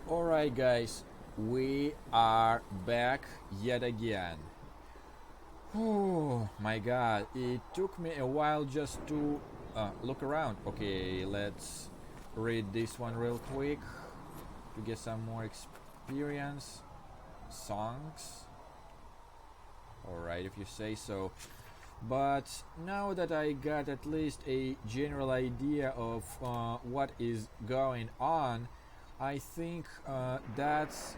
Alright, guys, we are back yet again. Oh my god, it took me a while just to look around. Okay, let's read this one real quick to get some more experience. Songs. Alright, if you say so. But now that I got at least a general idea of what is going on, I think that's...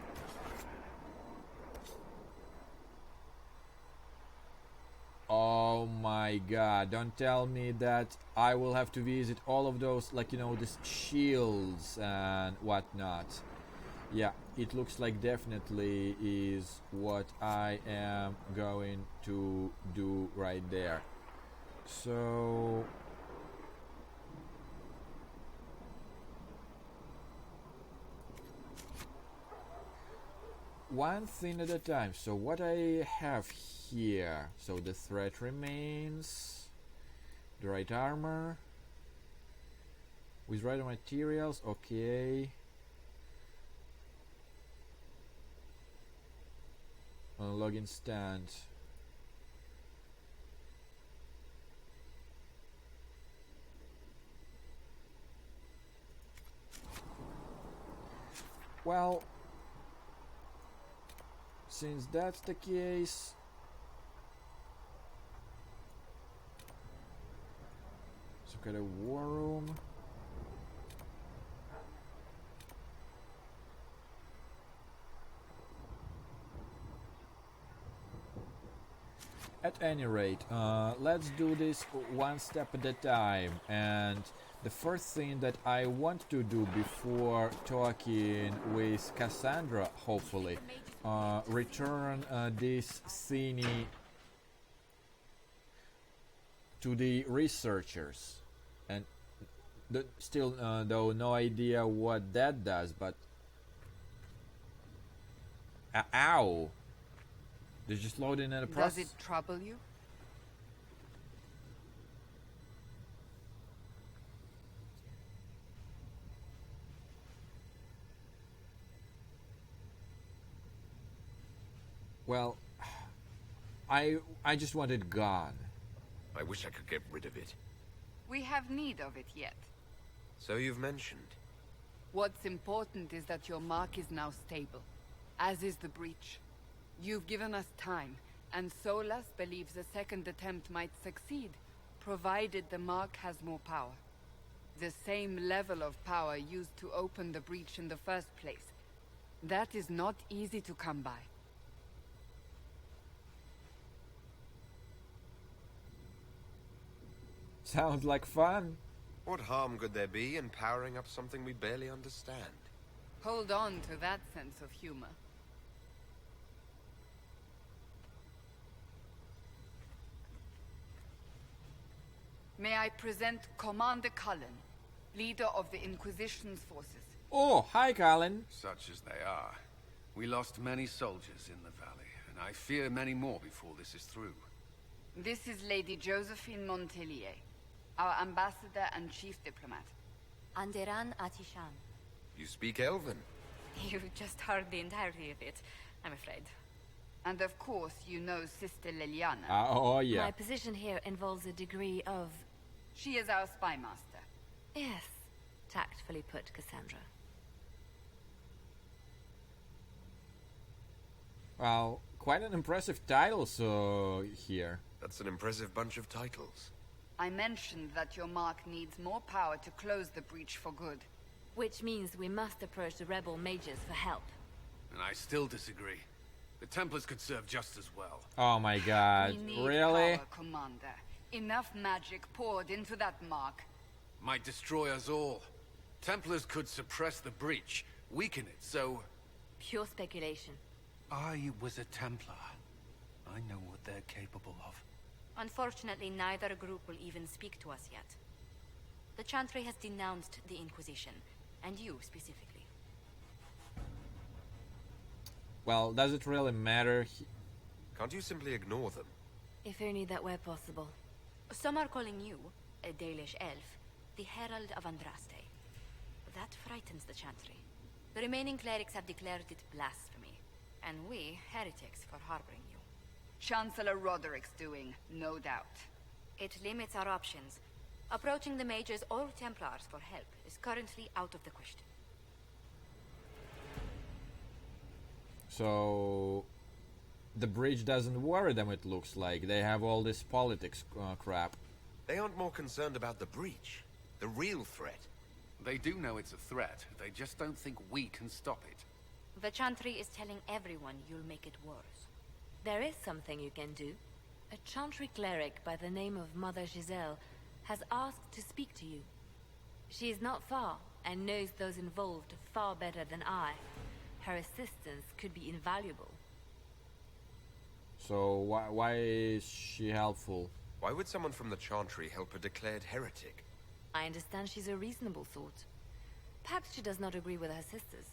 Oh my god, don't tell me that I will have to visit all of those, like, you know, these shields and whatnot. Yeah, it looks like definitely is what I am going to do right there. So... one thing at a time. So what I have here, so the threat remains, the right armor with right materials, okay. Login stand. Well, since that's the case, so got a war room. At any rate, let's do this one step at a time. And the first thing that I want to do before talking with Cassandra, hopefully, return this thingy to the researchers. And still, though, no idea what that does, but... Ow! They're just loading at a process. Does it trouble you? Well, I just want it gone. I wish I could get rid of it. We have need of it yet. So you've mentioned. What's important is that your mark is now stable, as is the breach. You've given us time, and Solas believes a second attempt might succeed, provided the mark has more power. The same level of power used to open the breach in the first place. That is not easy to come by. Sounds like fun. What harm could there be in powering up something we barely understand? Hold on to that sense of humor. May I present Commander Cullen, leader of the Inquisition's forces. Oh, hi, Colin. Such as they are. We lost many soldiers in the valley, and I fear many more before this is through. This is Lady Josephine Montelier, our ambassador and chief diplomat. Anderan Atishan. You speak Elven. You just heard the entirety of it, I'm afraid. And of course, you know Sister Liliana. Oh, yeah. My position here involves a degree of... She is our spy master. Yes, tactfully put, Cassandra. Well, quite an impressive title, so here. That's an impressive bunch of titles. I mentioned that your mark needs more power to close the breach for good. Which means we must approach the rebel mages for help. And I still disagree. The Templars could serve just as well. Oh my god, We need really? power, Commander. Enough magic poured into that mark. Might destroy us all. Templars could suppress the breach, weaken it, so... Pure speculation. I was a Templar. I know what they're capable of. Unfortunately, neither group will even speak to us yet. The Chantry has denounced the Inquisition, and you specifically. Well, does it really matter? Can't you simply ignore them? If only that were possible. Some are calling you, a Dalish elf, the Herald of Andraste. That frightens the Chantry. The remaining clerics have declared it blasphemy, and we, heretics, for harboring you. Chancellor Roderick's doing, no doubt. It limits our options. Approaching the mages or Templars for help is currently out of the question. So the bridge doesn't worry them, it looks like. They have all this politics crap. They aren't more concerned about the breach, the real threat. They do know it's a threat. They just don't think we can stop it. The Chantry is telling everyone you'll make it worse. There is something you can do. A Chantry cleric by the name of Mother Giselle has asked to speak to you. She is not far, and knows those involved far better than I. Her assistance could be invaluable. So why is she helpful? Why would someone from the Chantry help a declared heretic? I understand she's a reasonable sort. Perhaps she does not agree with her sisters.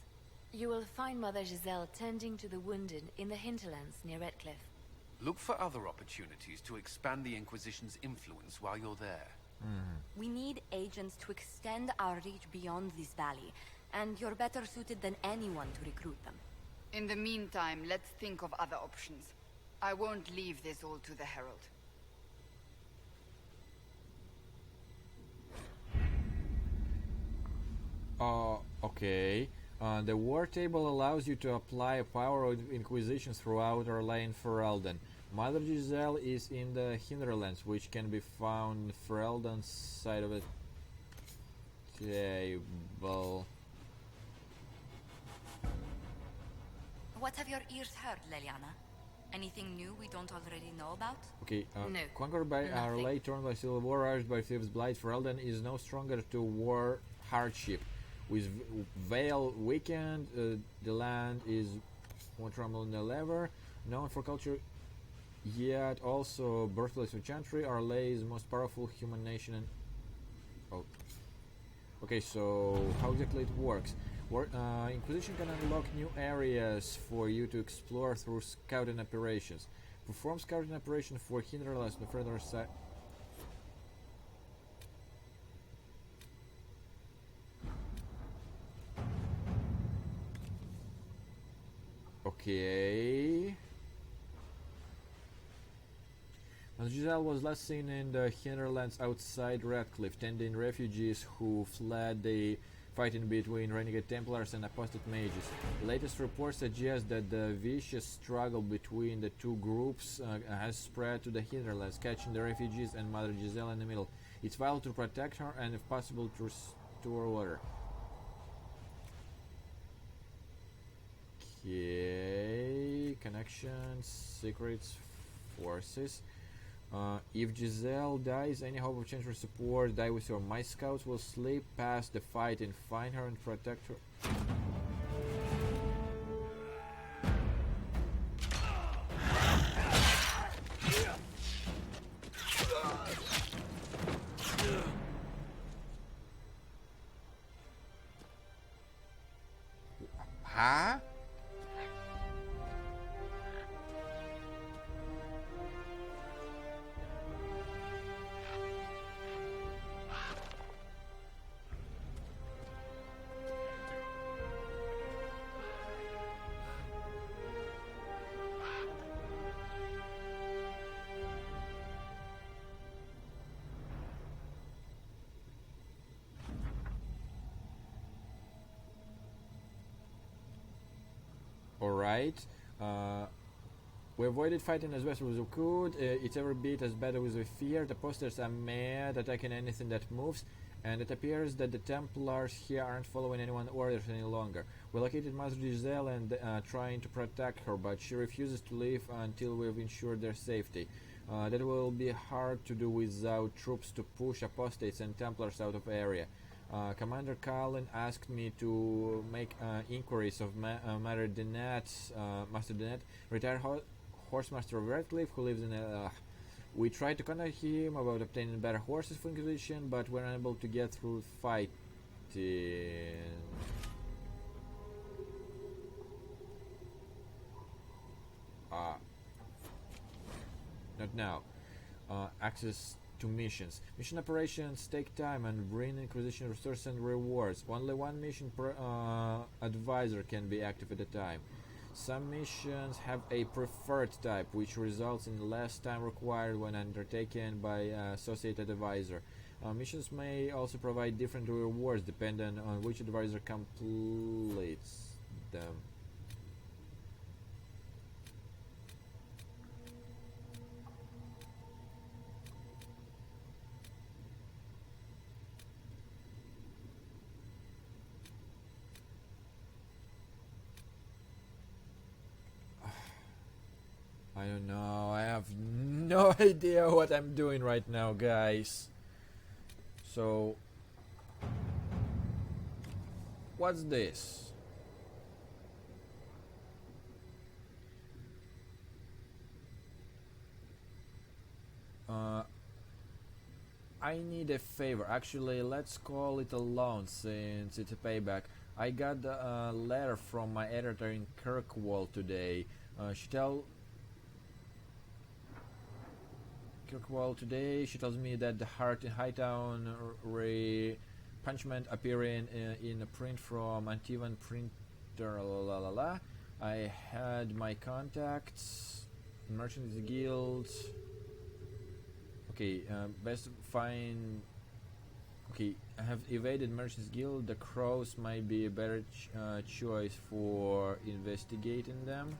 You will find Mother Giselle tending to the wounded in the hinterlands near Redcliffe. Look for other opportunities to expand the Inquisition's influence while you're there. We need agents to extend our reach beyond this valley, and you're better suited than anyone to recruit them. In the meantime, let's think of other options. I won't leave this all to the Herald. Okay. The war table allows you to apply a power of Inquisition throughout our lane Ferelden. Mother Giselle is in the hinterlands, which can be found Ferelden's side of the table. What have your ears heard, Leliana? Anything new we don't already know about? Okay, No, conquered by our nothing. late turn by civil war, urged by Thieves' Blight, Ferelden is no stronger to war hardship. With Vale weakened, the land is more tremble than ever, known for culture, yet also birthplace of Chantry. Our lay is most powerful human nation. And okay, so how exactly it works? Inquisition can unlock new areas for you to explore through scouting operations. Perform scouting operation for hinterlands on the further side. Okay. Giselle was last seen in the hinterlands outside Redcliffe, tending refugees who fled the fighting between renegade Templars and apostate mages. The latest reports suggest that the vicious struggle between the two groups has spread to the hinterlands, catching the refugees and Mother Giselle in the middle. It's vital to protect her and, if possible, to restore order. Okay, connections, secrets, forces. If Giselle dies, any hope of Chantry support die with her. My scouts will slip past the fight and find her and protect her. Huh? Alright. We avoided fighting as best as we could. It's every bit as bad as we feared. The posters are mad, attacking anything that moves, and it appears that the Templars here aren't following anyone's orders any longer. We located Mother Giselle and trying to protect her, but she refuses to leave until we've ensured their safety. That will be hard to do without troops to push apostates and Templars out of area. Commander Carlin asked me to make inquiries of Master Denet, retired horsemaster of Redcliffe, who lives in. We tried to contact him about obtaining better horses for Inquisition, but were unable to get through fighting. Not now. Access to missions. Mission operations take time and bring Inquisition resources and rewards. Only one mission per advisor can be active at a time. Some missions have a preferred type, which results in less time required when undertaken by associated advisor. Missions may also provide different rewards depending on which advisor completes them. I don't know. I have no idea what I'm doing right now, guys. So, what's this? I need a favor. Actually, let's call it a loan since it's a payback. I got a letter from my editor in Kirkwall today. She tells me that the Heart in Hightown punishment appearing in a print from Antivan printer. I had my contacts, Merchants Guild. Okay, best find. Okay, I have evaded Merchants Guild. The Crows might be a better choice for investigating them.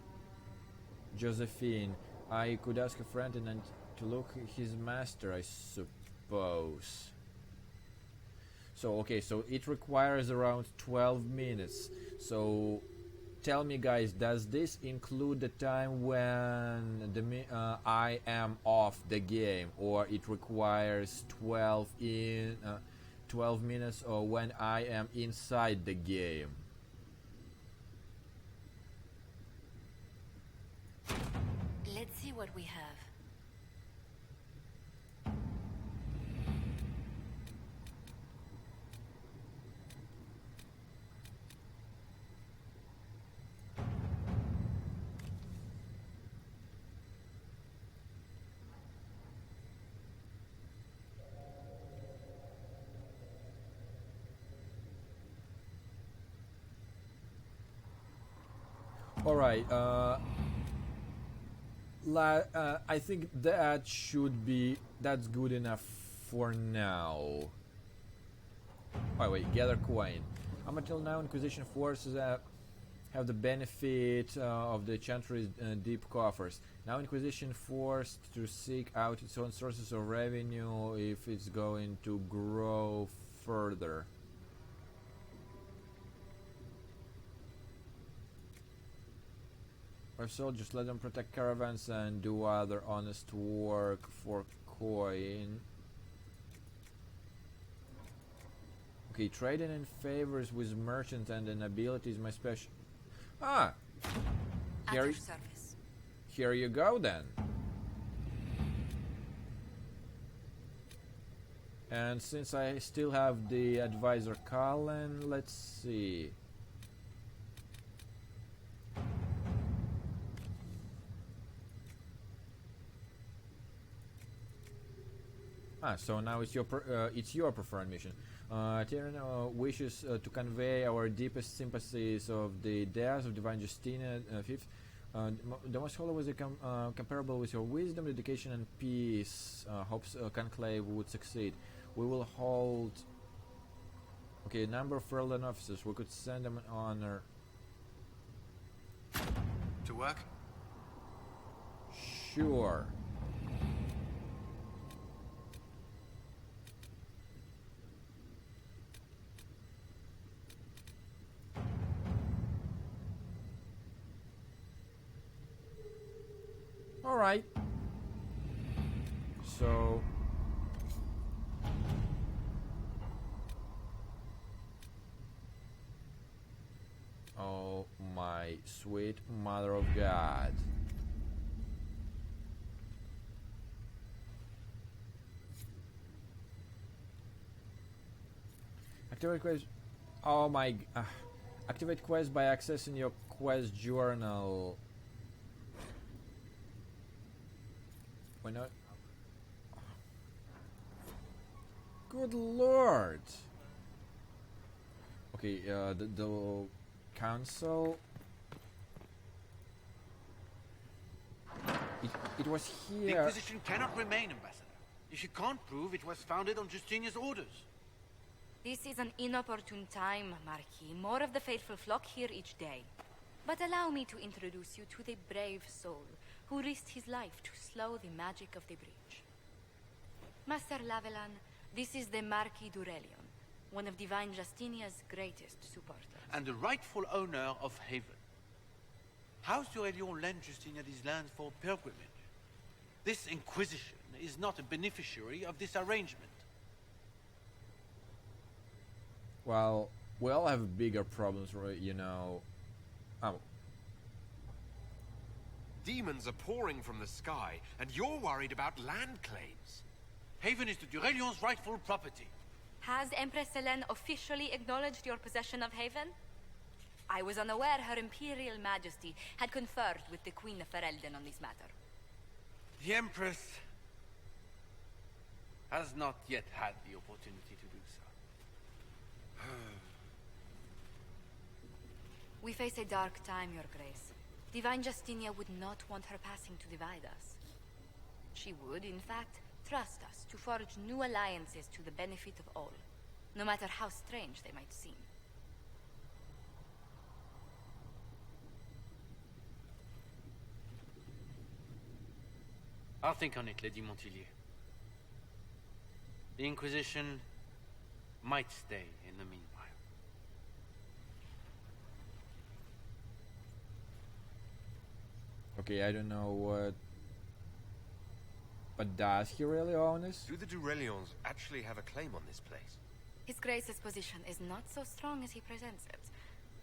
Josephine, I could ask a friend and to look his master, I suppose. So okay, so it requires around 12 minutes. So tell me, guys, does this include the time when I am off the game, or it requires 12 minutes, or when I am inside the game? Let's see what we have. Alright, I think that's good enough for now. Oh wait, gather coin. Up until now, Inquisition forces have the benefit of the Chantry's deep coffers. Now Inquisition forced to seek out its own sources of revenue if it's going to grow further. Our soldiers, let them protect caravans and do other honest work for coin. Okay, trading in favors with merchants and the nobility is my special. Ah! At your service. Here you go then. And since I still have the advisor Colin, let's see. So now it's your preferred mission. Tyrion wishes to convey our deepest sympathies of the death of Divine Justina V. The Most Holy was comparable with your wisdom, dedication, and peace. Hopes Conclave would succeed. We will hold. Okay, number of Ferelden officers. We could send them an honor. To work? Sure. Alright. So oh my sweet mother of God. Activate quest. Oh my. Activate quest by accessing your quest journal. Why not? Good lord. Okay, the council. It was The here. Inquisition cannot remain, Ambassador. If you can't prove it was founded on Justinia's orders. This is an inopportune time, Marquis. More of the faithful flock here each day. But allow me to introduce you to the brave soul who risked his life to slow the magic of the breach. Master Lavelan, this is the Marquis d'Aurelion, one of Divine Justinia's greatest supporters. And the rightful owner of Haven. House d'Aurelion lent Justinia these lands for pilgrimage. This Inquisition is not a beneficiary of this arrangement. Well, we all have bigger problems, you know. Oh, Demons are pouring from the sky, and you're worried about land claims. Haven is the d'Aurelion's rightful property. Has Empress Selene officially acknowledged your possession of Haven? I was unaware Her Imperial Majesty had conferred with the Queen of Ferelden on this matter. The Empress has not yet had the opportunity to do so. We face a dark time, Your Grace. Divine Justinia would not want her passing to divide us. She would, in fact, trust us to forge new alliances to the benefit of all, no matter how strange they might seem. I'll think on it, Lady Montillier. The Inquisition might stay in the meanwhile. okay, I don't know what. But does he really own this? Do the d'Aurelions actually have a claim on this place? His Grace's position is not so strong as he presents it.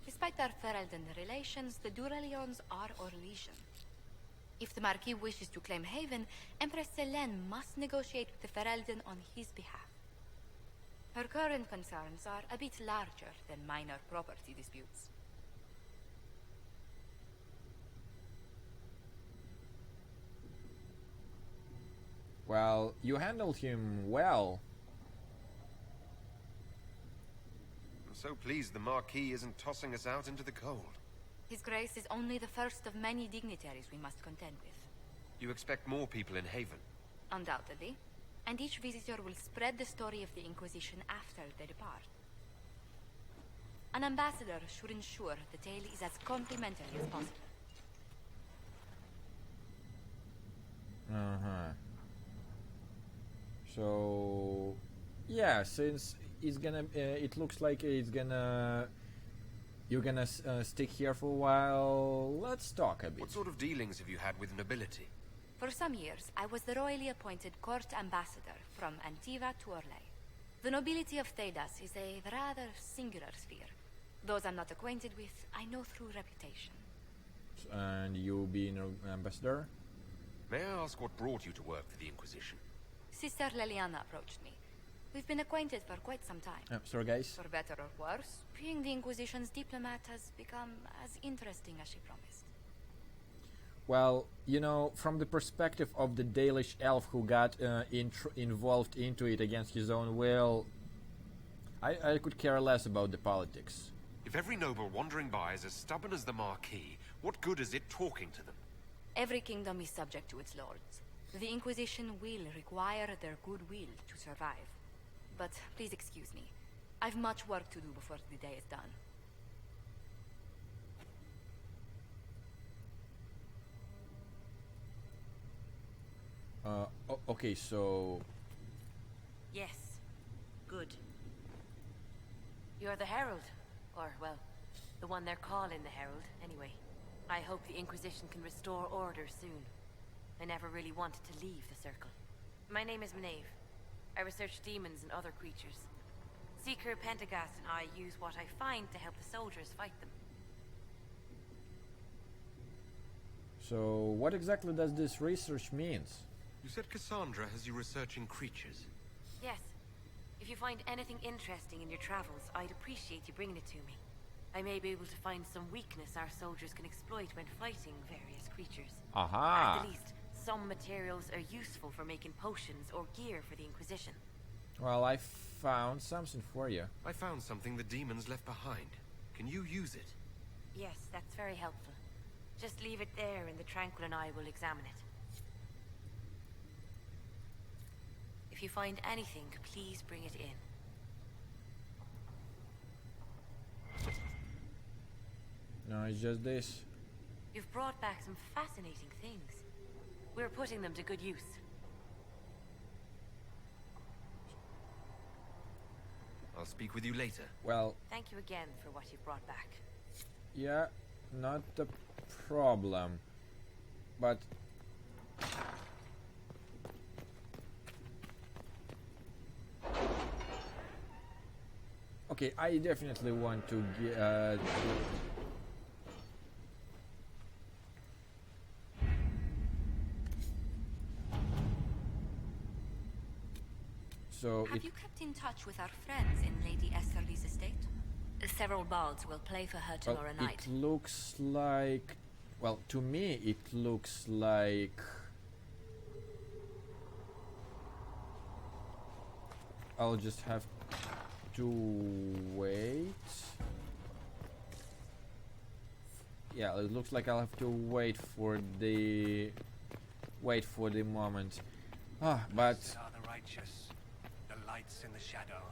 Despite our Ferelden relations, the Duralions are our legion. If the Marquis wishes to claim Haven, Empress Selene must negotiate with the Ferelden on his behalf. Her current concerns are a bit larger than minor property disputes. Well, you handled him well. I'm so pleased the Marquis isn't tossing us out into the cold. His Grace is only the first of many dignitaries we must contend with. You expect more people in Haven? Undoubtedly. And each visitor will spread the story of the Inquisition after they depart. An ambassador should ensure the tale is as complimentary as possible. Uh-huh. So, yeah, since it's gonna, it looks like it's gonna, you're gonna stick here for a while. Let's talk a bit. What sort of dealings have you had with nobility? For some years, I was the royally appointed court ambassador from Antiva to Orlais. The nobility of Thedas is a rather singular sphere. Those I'm not acquainted with, I know through reputation. And you being an ambassador? May I ask what brought you to work for the Inquisition? Sister Leliana approached me. We've been acquainted for quite some time. Sorry, guys. For better or worse, being the Inquisition's diplomat has become as interesting as she promised. Well, you know, from the perspective of the Dalish elf who got involved into it against his own will, I could care less about the politics. If every noble wandering by is as stubborn as the Marquis, what good is it talking to them? Every kingdom is subject to its lords. The Inquisition will require their goodwill to survive. But please excuse me. I've much work to do before the day is done. Okay, so... Yes. Good. You're the Herald. Or, well, the one they're calling the Herald, anyway. I hope the Inquisition can restore order soon. I never really wanted to leave the Circle. My name is Maeve. I research demons and other creatures. Seeker Pentagast and I use what I find to help the soldiers fight them. So, what exactly does this research means? You said Cassandra has you researching creatures. Yes. If you find anything interesting in your travels, I'd appreciate you bringing it to me. I may be able to find some weakness our soldiers can exploit when fighting various creatures. Aha! At the least, some materials are useful for making potions or gear for the Inquisition. Well, I found something for you. I found something the demons left behind. Can you use it? Yes, that's very helpful. Just leave it there and the Tranquil and I will examine it. If you find anything, please bring it in. No, it's just this. You've brought back some fascinating things. We're putting them to good use. I'll speak with you later. Well, Thank you again for what you've brought back. yeah, not the problem. But okay, I definitely want to get. So Have it, you kept in touch with our friends in Lady Esterly's estate? Several bards will play for her well, tomorrow night. it looks like, well, to me it looks like. I'll just have to wait. Yeah, it looks like I'll have to wait for the moment. Ah, but Blessed are the righteous, the lights in the shadow.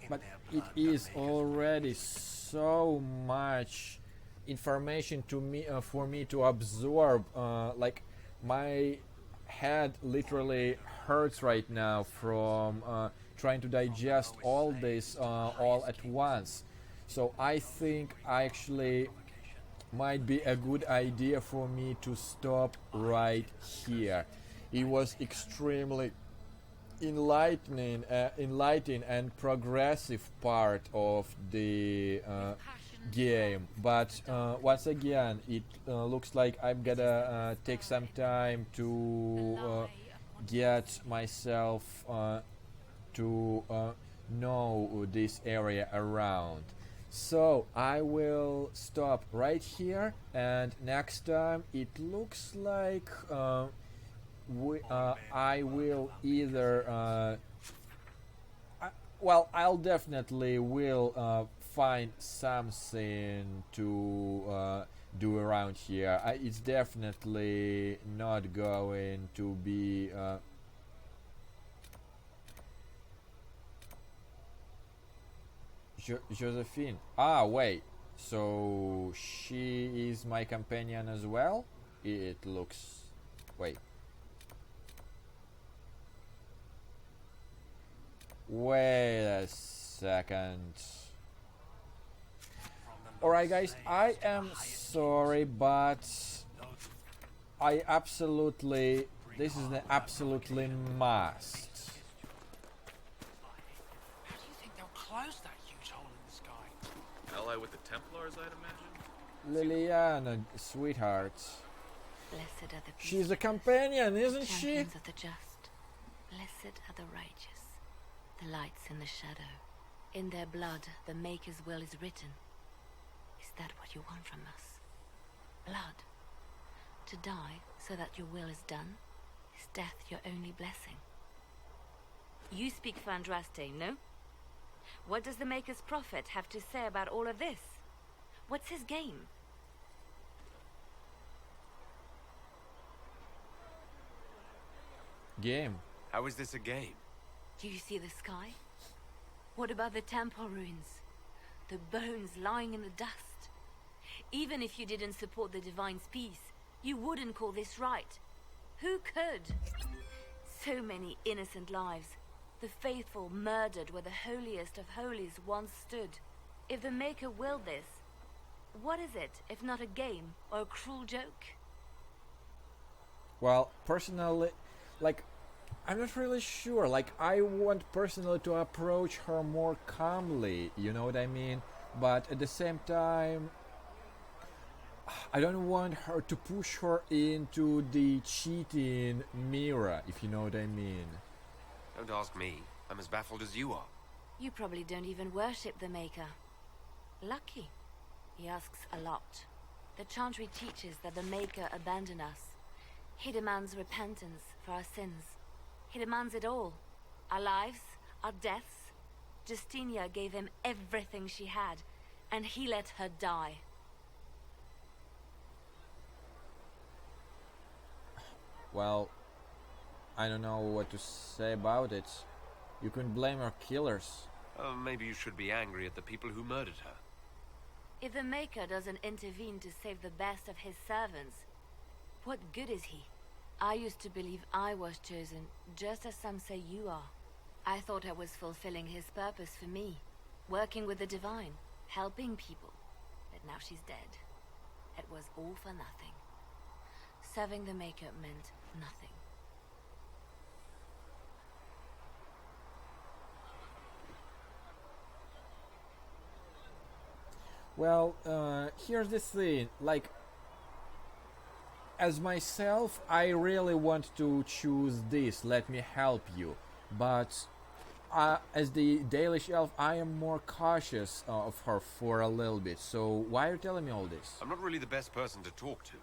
In but their it blood the is makers already so much information to me for me to absorb. Like my head literally hurts right now from trying to digest all this all at once. So I think actually might be a good idea for me to stop right here. It was extremely enlightening and progressive part of the game, but once again it looks like I'm gonna take some time to get myself to know this area around. So I will stop right here, and next time it looks like I will either well, I'll definitely will find something to do around here. It's definitely not going to be Josephine. Ah, wait. So she is my companion as well? It looks. Wait. Wait a second. Alright, guys, I am sorry, but I absolutely. This is an absolutely must. How do you think they'll close that huge hole in the sky? Ally with the Templars, I'd imagine? Liliana, sweetheart. Blessed are the She's a peacemakers, companion, isn't she? champions of the just. Blessed are the righteous, the lights in the shadow. In their blood, the Maker's will is written. Is that what you want from us? Blood. To die so that your will is done? Is death your only blessing? You speak for Andraste, no? What does the Maker's prophet have to say about all of this? What's his game? Game. How is this a game? Do you see the sky? What about the temple ruins? The bones lying in the dust? Even if you didn't support the Divine's peace, you wouldn't call this right. Who could? So many innocent lives. The faithful murdered where the holiest of holies once stood. If the Maker willed this, what is it if not a game or a cruel joke? Well, personally, like, I'm not really sure. Like, I want personally to approach her more calmly, you know what I mean? But at the same time, I don't want her to push her into the cheating mirror, if you know what I mean. Don't ask me. I'm as baffled as you are. You probably don't even worship the Maker. Lucky. He asks a lot. The Chantry teaches that the Maker abandoned us. He demands repentance for our sins. He demands it all. Our lives, our deaths. Justinia gave him everything she had, and he let her die. Well, I don't know what to say about it. You couldn't blame our killers. Maybe you should be angry at the people who murdered her. If the Maker doesn't intervene to save the best of his servants, what good is he? I used to believe I was chosen, just as some say you are. I thought I was fulfilling his purpose for me, working with the Divine, helping people. But now she's dead. It was all for nothing. Serving the Maker meant nothing. Well, here's the thing, like, as myself, I really want to choose this, let me help you, but as the Dalish elf, I am more cautious of her for a little bit, so why are you telling me all this? I'm not really the best person to talk to.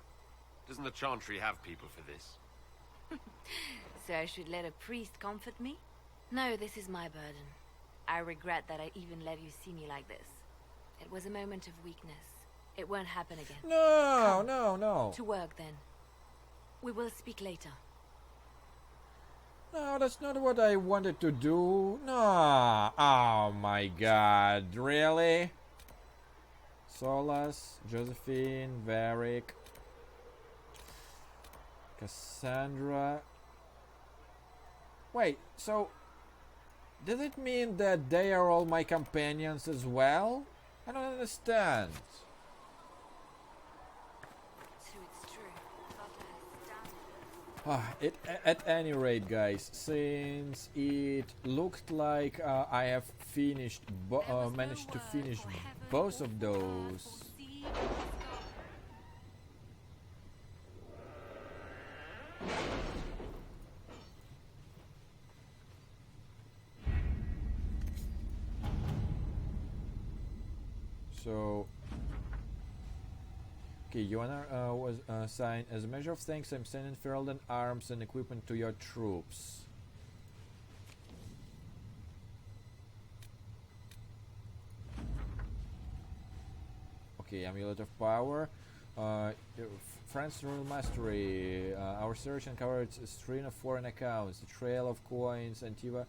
Doesn't the Chantry have people for this? So I should let a priest comfort me? No, this is my burden. I regret that I even let you see me like this. It was a moment of weakness. It won't happen again. No, Come. no. To work, then. We will speak later. No, that's not what I wanted to do. No. Oh my god. Really? Solas, Josephine, Varric, Cassandra. Wait, so does it mean that they are all my companions as well? I don't understand. At any rate, guys, since it looked like I have finished, managed to finish both of those. So, okay, Joanna was assigned as a measure of thanks. I'm sending Ferelden arms and equipment to your troops. Okay, Amulet of Power. France Royal Mastery. Our search uncovered a string of foreign accounts, a trail of coins, Antiva.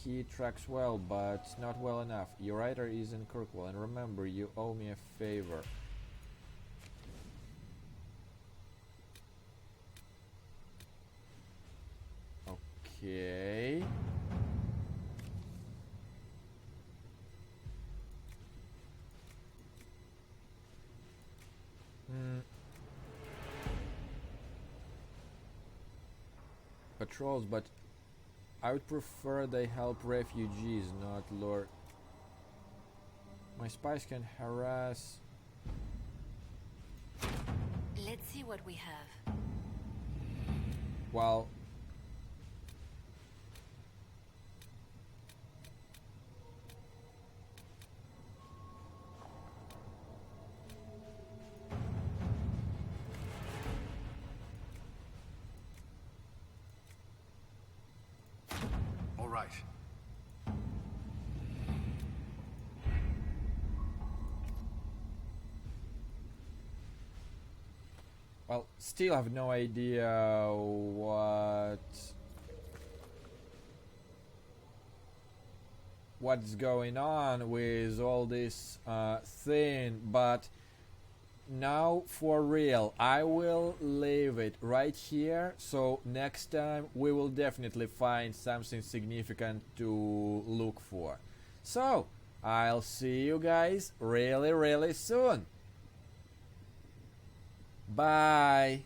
He tracks well, but not well enough. Your writer is in Kirkwall, and remember, you owe me a favor. Okay. Patrols, but I would prefer they help refugees, not lure. My spies can harass. Let's see what we have. Well, All right. well, still have no idea what's going on with all this thing, but now for real, I will leave it right here, so next time we will definitely find something significant to look for. So I'll see you guys really soon. Bye.